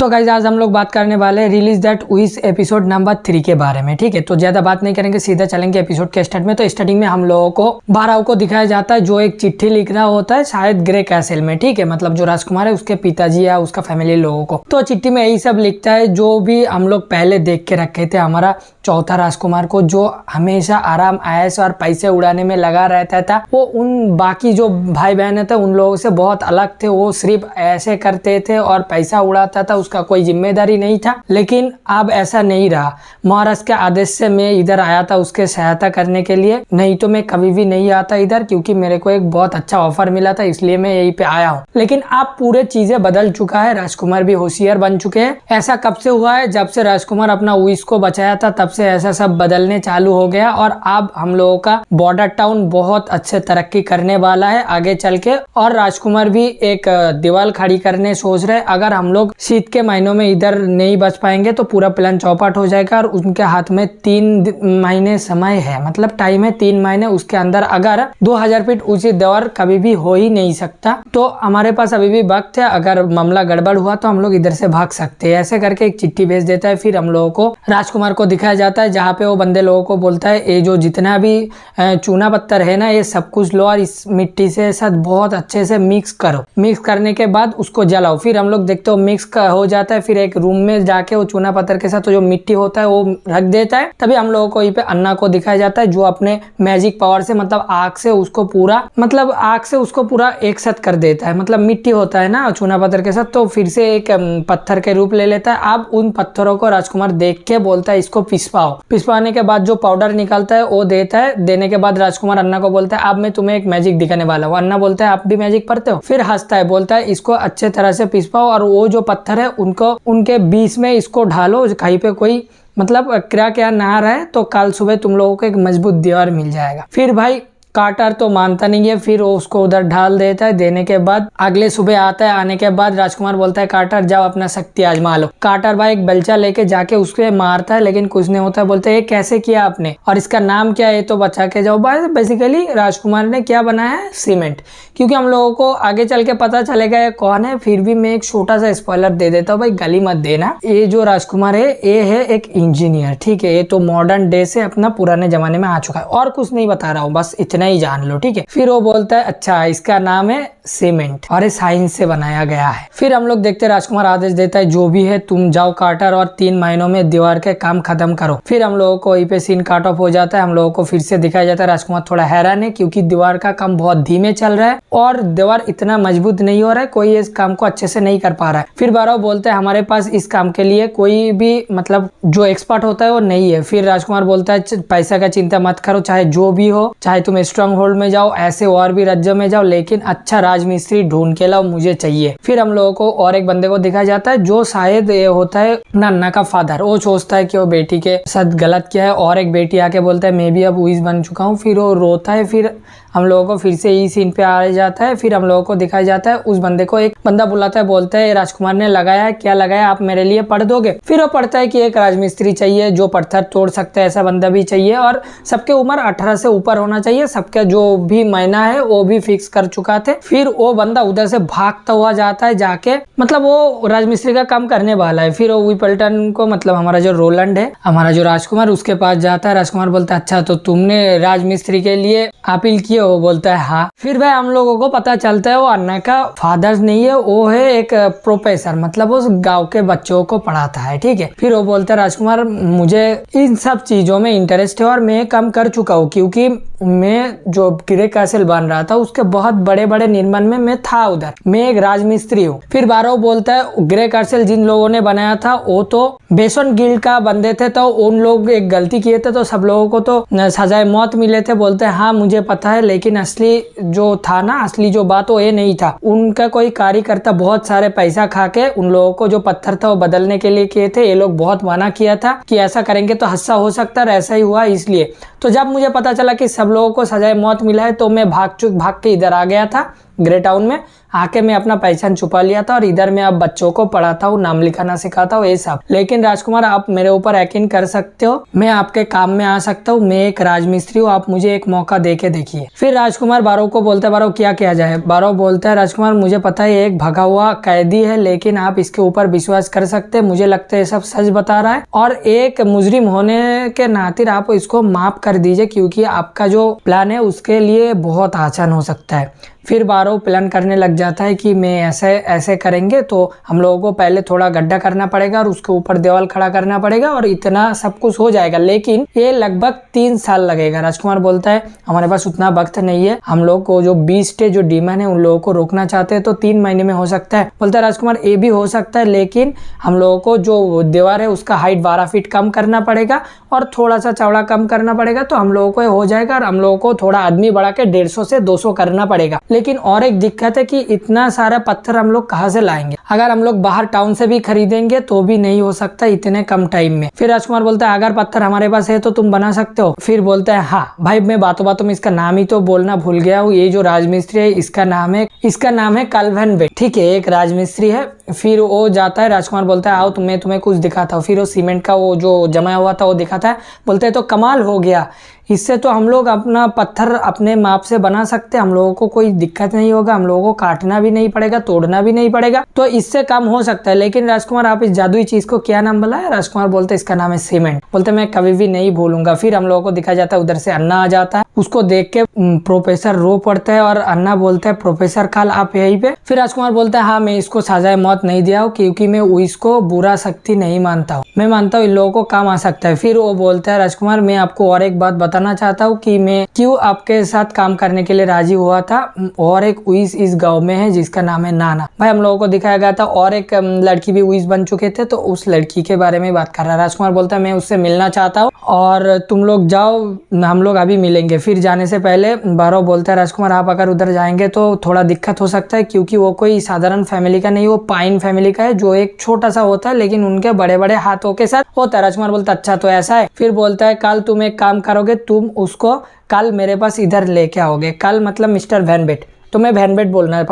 तो गाइस आज हम लोग बात करने वाले हैं release that wish episode number 3 के बारे में। ठीक है, तो ज्यादा बात नहीं करेंगे, सीधा चलेंगे एपिसोड के स्टार्ट में। तो स्टार्टिंग में हम लोगों को बाराव को दिखाया जाता है जो एक चिट्ठी लिख रहा होता है शायद ग्रे कैसल में। ठीक है, मतलब जो राजकुमार है उसके पिताजी या उसका फैमिली लोगों को। तो चिट्ठी में यही सब लिखता है जो भी हम लोग पहले देख के रखे थे हमारा चौथा राजकुमार को, जो हमेशा आराम आयस और पैसे उड़ाने में लगा रहता था। वो उन बाकी जो भाई बहन थे उन लोगों से बहुत अलग थे। वो सिर्फ ऐसे करते थे और पैसा उड़ाता था, उसका कोई जिम्मेदारी नहीं था। लेकिन अब ऐसा नहीं रहा। महाराज के आदेश से मैं इधर आया था उसके सहायता करने के लिए, नहीं तो मैं कभी भी नहीं आता इधर, क्योंकि मेरे को एक बहुत अच्छा ऑफर मिला था, इसलिए मैं यहीं पे आया हूँ। लेकिन अब पूरे चीजें बदल चुका है, राजकुमार भी होशियार बन चुके हैं। ऐसा कब से हुआ है? जब से राजकुमार अपना विश को बचाया था तब से ऐसा सब बदलने चालू हो गया। और अब हम लोगों का बॉर्डर टाउन बहुत अच्छे तरक्की करने वाला है आगे चल के। और राजकुमार भी एक दीवार खड़ी करने सोच रहे। अगर हम लोग शीत के महीनों में इधर नहीं बच पाएंगे तो पूरा प्लान चौपट हो जाएगा। और उनके हाथ में 3 महीने समय है, मतलब टाइम है 3 महीने। उसके अंदर अगर 2000 फीट ऊंची दीवार कभी भी हो ही नहीं सकता, तो हमारे पास अभी भी वक्त है। अगर मामला गड़बड़ हुआ तो हम लोग इधर से भाग सकते हैं। ऐसे करके एक चिट्ठी भेज देता है। फिर हम लोगों को राजकुमार को दिखाया जाता है जहाँ पे वो बंदे लोगों को बोलता है ये जो जितना भी चूना पत्थर है ना, ये सब कुछ लो और इस मिट्टी से साथ बहुत अच्छे से मिक्स करो। मिक्स करने के बाद उसको जलाओ। फिर हम लोग देखते हो मिक्स हो जाता है। फिर एक रूम में जाके वो चूना पत्थर के साथ जो मिट्टी होता है वो रख देता है। तभी हम लोगों को यहाँ पे अन्ना को दिखाया जाता है जो अपने मैजिक पावर से मतलब आग से उसको पूरा एक साथ कर देता है। मतलब मिट्टी होता है ना चूना पत्थर के साथ, तो फिर से एक पत्थर के रूप ले लेता है। अब उन पत्थरों को राजकुमार देख के बोलता है इसको पिसवाओ। पिसवाने के बाद जो पाउडर निकलता है वो देता है। देने के बाद राजकुमार अन्ना को बोलता है अब मैं तुम्हें एक मैजिक दिखाने वाला हूँ। अन्ना बोलता है आप भी मैजिक पढ़ते हो? फिर हंसता है, बोलता है इसको अच्छे तरह से पिसवाओ और वो जो पत्थर है उनको उनके बीच में इसको ढालो, कहीं पे कोई मतलब क्या ना रहे, तो कल सुबह तुम लोगों को एक मजबूत दीवार मिल जाएगा। फिर भाई कार्टर तो मानता नहीं है, फिर वो उसको उधर ढाल देता है। देने के बाद अगले सुबह आता है। आने के बाद राजकुमार बोलता है कार्टर जाओ अपना शक्ति आजमा लो। कार्टर भाई एक बेलचा लेके जाके उसके मारता है लेकिन कुछ नहीं होता है। बोलते है ये कैसे किया आपने और इसका नाम क्या है? तो बचा के जाओ। बस बेसिकली राजकुमार ने क्या बनाया है? सीमेंट। क्योंकि हम लोगों को आगे चल के पता चलेगा ये कौन है। फिर भी मैं एक छोटा सा स्पॉइलर दे देता हूँ, भाई गली मत देना। ये जो राजकुमार है ये है एक इंजीनियर। ठीक है, ये तो मॉडर्न डे से अपना पुराने जमाने में आ चुका है। और कुछ नहीं बता रहा हूँ, बस इतना ही जान लो। ठीक है, फिर वो बोलता है अच्छा इसका नाम है सीमेंट और ये साइंस से बनाया गया है। फिर हम लोग देखते हैं राजकुमार आदेश देता है जो भी है तुम जाओ कार्टर और 3 महीनों में दीवार के काम खत्म करो। फिर हम लोगों को वहीं पे सीन काट ऑफ हो जाता है। हम लोगों को फिर से दिखाया जाता है राजकुमार थोड़ा हैरान है क्योंकि दीवार का काम बहुत धीमे चल रहा है और दीवार इतना मजबूत नहीं हो रहा है, कोई इस काम को अच्छे से नहीं कर पा रहा है। फिर बारह बोलते हैं हमारे पास इस काम के लिए कोई भी मतलब जो एक्सपर्ट होता है वो नहीं है। फिर राजकुमार बोलता है पैसा का चिंता मत करो, चाहे जो भी हो, चाहे तुम स्ट्रॉन्ग होल्ड में जाओ, ऐसे और भी राज्यों में जाओ, लेकिन अच्छा राजमिस्त्री ढूंढ के लाओ, मुझे चाहिए। फिर हम लोगों को और एक बंदे को दिखाया जाता है जो शायद ये होता है अन्ना का फादर। वो सोचता है कि वो बेटी के साथ गलत किया है और एक बेटी आके बोलता है मैं भी अब विश बन चुका हूँ। फिर वो रोता है। फिर हम लोगों को फिर से यही सीन पे आ जाता है। फिर हम लोगों को दिखाया जाता है उस बंदे को एक बंदा बुलाता है, बोलता है राजकुमार ने लगाया है, क्या लगाया आप मेरे लिए पढ़ दोगे? फिर वो पढ़ता है कि एक राजमिस्त्री चाहिए जो पत्थर तोड़ सकता है, ऐसा बंदा भी चाहिए और सबके उम्र 18 से ऊपर होना चाहिए। सबका जो भी महीना है वो भी फिक्स कर चुका थे। फिर वो बंदा उधर से भागता हुआ जाता है, जाके मतलब वो राजमिस्त्री का काम करने वाला है। फिर वो विपल्टन को मतलब हमारा जो रोलैंड है, हमारा जो राजकुमार, उसके पास जाता है। राजकुमार बोलता है अच्छा तो तुमने राजमिस्त्री के लिए अपील की? वो बोलता है हाँ। फिर भाई हम लोगों को पता चलता है वो अन्ना का फादर नहीं है, वो है एक प्रोफेसर, मतलब उस गांव के बच्चों को पढ़ाता है। ठीक है, फिर वो बोलता है राजकुमार मुझे इन सब चीजों में इंटरेस्ट है और मैं काम कर चुका हूँ क्योंकि मैं जो ग्रे कैसल बन रहा था उसके बहुत बड़े बड़े निर्माण में मैं था उधर, मैं एक राजमिस्त्री हूँ। फिर बारो बोलता है ग्रे कैसल जिन लोगों ने बनाया था वो तो बेसन गिल्ड का बंदे थे, तो उन लोग एक गलती किए थे तो सब लोगों को तो सजाए मौत मिले थे। बोलते हैं हाँ मुझे पता है, लेकिन असली जो था ना, असली जो बात वो ये नहीं था। उनका कोई कार्यकर्ता बहुत सारे पैसा खा के उन लोगों को जो पत्थर था वो बदलने के लिए किए थे। ये लोग बहुत मना किया था कि ऐसा करेंगे तो हादसा हो सकता है, ऐसा ही हुआ। इसलिए तो जब मुझे पता चला कि सब लोगों को सजाए मौत मिला है तो मैं भाग के इधर आ गया था ग्रे टाउन में आके मैं अपना पहचान छुपा लिया था और इधर मैं अब बच्चों को पढ़ाता हूँ, नाम लिखाना सिखाता हूँ, ये सब। लेकिन राजकुमार आप मेरे ऊपर यकीन कर सकते हो, मैं आपके काम में आ सकता हूँ, मैं एक राजमिस्त्री हूँ, आप मुझे एक मौका दे के देखिए। फिर राजकुमार बारो को बोलता है, बारो क्या किया जाए? बारो बोलता है, राजकुमार मुझे पता है एक भगा हुआ कैदी है, लेकिन आप इसके ऊपर विश्वास कर सकते हैं, मुझे लगता है ये सब सच बता रहा है और एक मुजरिम होने के नाते आप इसको माफ कर दीजिए, क्योंकि आपका जो प्लान है उसके लिए बहुत आसान हो सकता है। फिर बारो प्लान करने लग जाता है कि मैं ऐसे करेंगे तो हम लोगों को पहले थोड़ा गड्ढा करना पड़ेगा और उसके ऊपर दीवार खड़ा करना पड़ेगा और इतना सब कुछ हो जाएगा, लेकिन ये लगभग 3 साल लगेगा। राजकुमार बोलता है हमारे पास उतना वक्त नहीं है, हम लोग को जो बीस्ट जो डीमन है उन लोगों को रोकना चाहते हैं तो 3 महीने में हो सकता है। बोलता है राजकुमार ये भी हो सकता है, लेकिन हम लोगों को जो दीवार है उसका हाइट 12 फीट कम करना पड़ेगा और थोड़ा सा चौड़ा कम करना पड़ेगा, तो हम लोगों को हो जाएगा। और हम लोगों को थोड़ा आदमी बढ़ा के 150 से 200 करना पड़ेगा। लेकिन और एक दिक्कत है कि इतना सारा पत्थर हम लोग कहाँ से लाएंगे? अगर हम लोग बाहर टाउन से भी खरीदेंगे तो भी नहीं हो सकता इतने कम टाइम में। फिर राजकुमार बोलता है अगर पत्थर हमारे पास है तो तुम बना सकते हो। फिर बोलता है हाँ भाई, मैं बातों बातों में इसका नाम ही तो बोलना भूल गया हूँ, ये जो राजमिस्त्री है इसका नाम है कल्वन बेट, ठीक है, एक राजमिस्त्री है। फिर वो जाता है, राजकुमार बोलता है आओ तुम्हें कुछ दिखाता हूँ। फिर वो सीमेंट का वो जो जमा हुआ था वो दिखाता है, बोलते है तो कमाल हो गया, इससे तो हम लोग अपना पत्थर अपने माप से बना सकते हैं, हम लोगों को कोई दिक्कत नहीं होगा, हम लोगों को काटना भी नहीं पड़ेगा, तोड़ना भी नहीं पड़ेगा, तो इससे काम हो सकता है। लेकिन राजकुमार आप इस जादुई चीज को क्या नाम बुलाया? राजकुमार बोलते इसका नाम है सीमेंट। बोलते मैं कभी भी नहीं भूलूंगा। फिर हम लोगों को दिखाया जाता है उधर से अन्ना आ जाता है, उसको देख के प्रोफेसर रो पड़ता है और अन्ना बोलता है प्रोफेसर काल आप यहीं पे? फिर राजकुमार बोलता है हाँ मैं इसको सजाए मौत नहीं दिया हूँ, क्योंकि मैं इसको बुरा शक्ति नहीं मानता हूँ, मैं मानता हूँ इन लोगों को काम आ सकता है। फिर वो बोलता है राजकुमार मैं आपको और एक बात बताना चाहता हूँ कि मैं क्यों आपके साथ काम करने के लिए राजी हुआ था। और एक उइस इस गांव में है जिसका नाम है नाना। भाई हम लोगों को दिखाया गया था और एक लड़की भी उइस बन चुके थे, तो उस लड़की के बारे में बात कर रहा है। राजकुमार बोलता है मैं उससे मिलना चाहता हूँ और तुम लोग जाओ, हम लोग अभी मिलेंगे। फिर जाने से पहले बारो बोलता है राजकुमार आप अगर उधर जाएंगे तो थोड़ा दिक्कत हो सकता है, क्योंकि वो कोई साधारण फैमिली का नहीं, वो पाइन फैमिली का है, जो एक छोटा सा होता है लेकिन उनके बड़े बड़े हाथों के साथ होता है। राजकुमार बोलता है अच्छा तो ऐसा है। फिर बोलता है कल तुम एक काम करोगे, तुम उसको कल मेरे पास इधर लेके आओगे। कल मतलब मिस्टर वैनबेट, तो मैं वैनबेट बोलना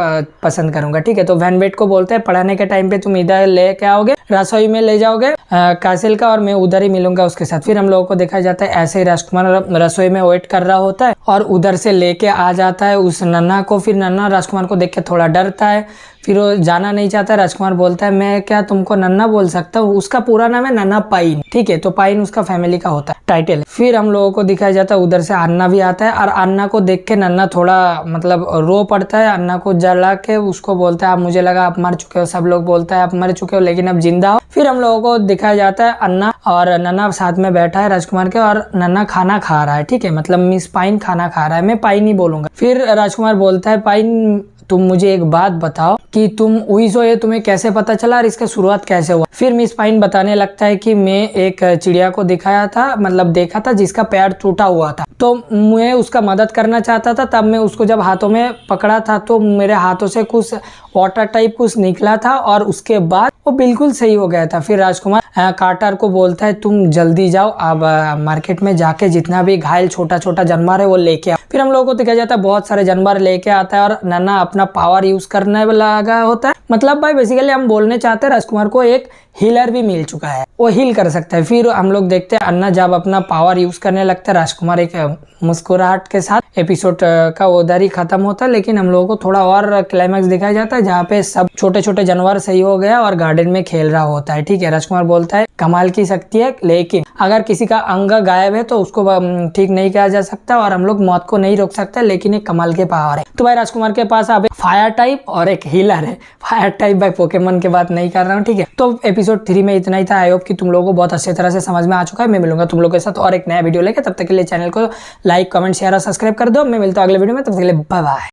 पसंद करूंगा, ठीक है। तो वैनबेट को बोलते हैं पढ़ाने के टाइम पे तुम इधर लेके आओगे, रसोई में ले जाओगे कासिल का, और मैं उधर ही मिलूंगा उसके साथ। फिर हम लोगों को देखा जाता है ऐसे ही राजकुमार रसोई में वेट कर रहा होता है और उधर से लेके आ जाता है उस नन्ना को। फिर नन्ना राजकुमार को देख के थोड़ा डरता है, फिर वो जाना नहीं चाहता। राजकुमार बोलता है मैं क्या तुमको नन्ना बोल सकता हूँ? उसका पूरा नाम है नन्ना पाइन, ठीक है, तो पाइन उसका फैमिली का होता है, टाइटल। फिर हम लोगों को दिखाया जाता है उधर से अन्ना भी आता है और अन्ना को देख के नन्ना थोड़ा मतलब रो पड़ता है। अन्ना को जला के उसको बोलता है मुझे लगा आप मर चुके हो, सब लोग बोलता है आप मर चुके हो लेकिन अब जिंदा हो। फिर हम लोगों को दिखाया जाता है अन्ना और नन्ना साथ में बैठा है राजकुमार के, और नन्ना खाना खा रहा है, ठीक है, मतलब मिस पाइन खाना खा रहा है, मैं पाइन ही बोलूंगा। फिर राजकुमार बोलता है पाइन तुम मुझे एक बात बताओ कि तुम उइस हो, ये तुम्हें कैसे पता चला और इसका शुरुआत कैसे हुआ? फिर मिस पाइन बताने लगता है कि मैं एक चिड़िया को दिखाया था, मतलब देखा था जिसका पैर टूटा हुआ था, तो मैं उसका मदद करना चाहता था। तब मैं उसको जब हाथों में पकड़ा था तो मेरे हाथों से कुछ वाटर टाइप कुछ निकला था और उसके बाद वो बिल्कुल सही हो गया था। फिर राजकुमार कार्टर को बोलता है तुम जल्दी जाओ, अब मार्केट में जाके जितना भी घायल छोटा छोटा जानवर है वो लेके आओ। फिर हम लोगों को दिखाया जाता है बहुत सारे जानवर लेके आता है और नन्ना अपना पावर यूज करने लगा होता है। मतलब भाई बेसिकली हम बोलने चाहते हैं राजकुमार को एक हीलर भी मिल चुका है, वो हील कर सकता है। फिर हम लोग देखते हैं अन्ना जब अपना पावर यूज करने लगता है, राजकुमार एक मुस्कुराहट के साथ एपिसोड का उधर ही खत्म होता है। लेकिन हम लोगों को थोड़ा और क्लाइमैक्स दिखाया जाता है जहाँ पे सब छोटे छोटे जानवर सही हो गया और गार्डन में खेल रहा होता है, ठीक है। राजकुमार बोलता है कमाल की शक्ति है, लेकिन अगर किसी का अंग गायब है तो उसको ठीक नहीं किया जा सकता और हम लोग मौत को नहीं रोक सकते, लेकिन एक कमाल के पावर है। तो भाई राजकुमार के पास अब फायर टाइप और एक हीलर है। फायर टाइप भाई पोकेमन की बात नहीं कर रहा हूँ, ठीक है। तो एपिसोड 3 में इतना ही था। आई होप कि तुम लोगों को बहुत अच्छी तरह से समझ में आ चुका है। मैं मिलूंगा तुम लोगों के साथ और एक नया वीडियो लेके, तब तक के लिए चैनल को लाइक कमेंट शेयर और सब्सक्राइब कर दो। मैं मिलता हूँ अगले वीडियो में, तब तक के लिए बाय बाय।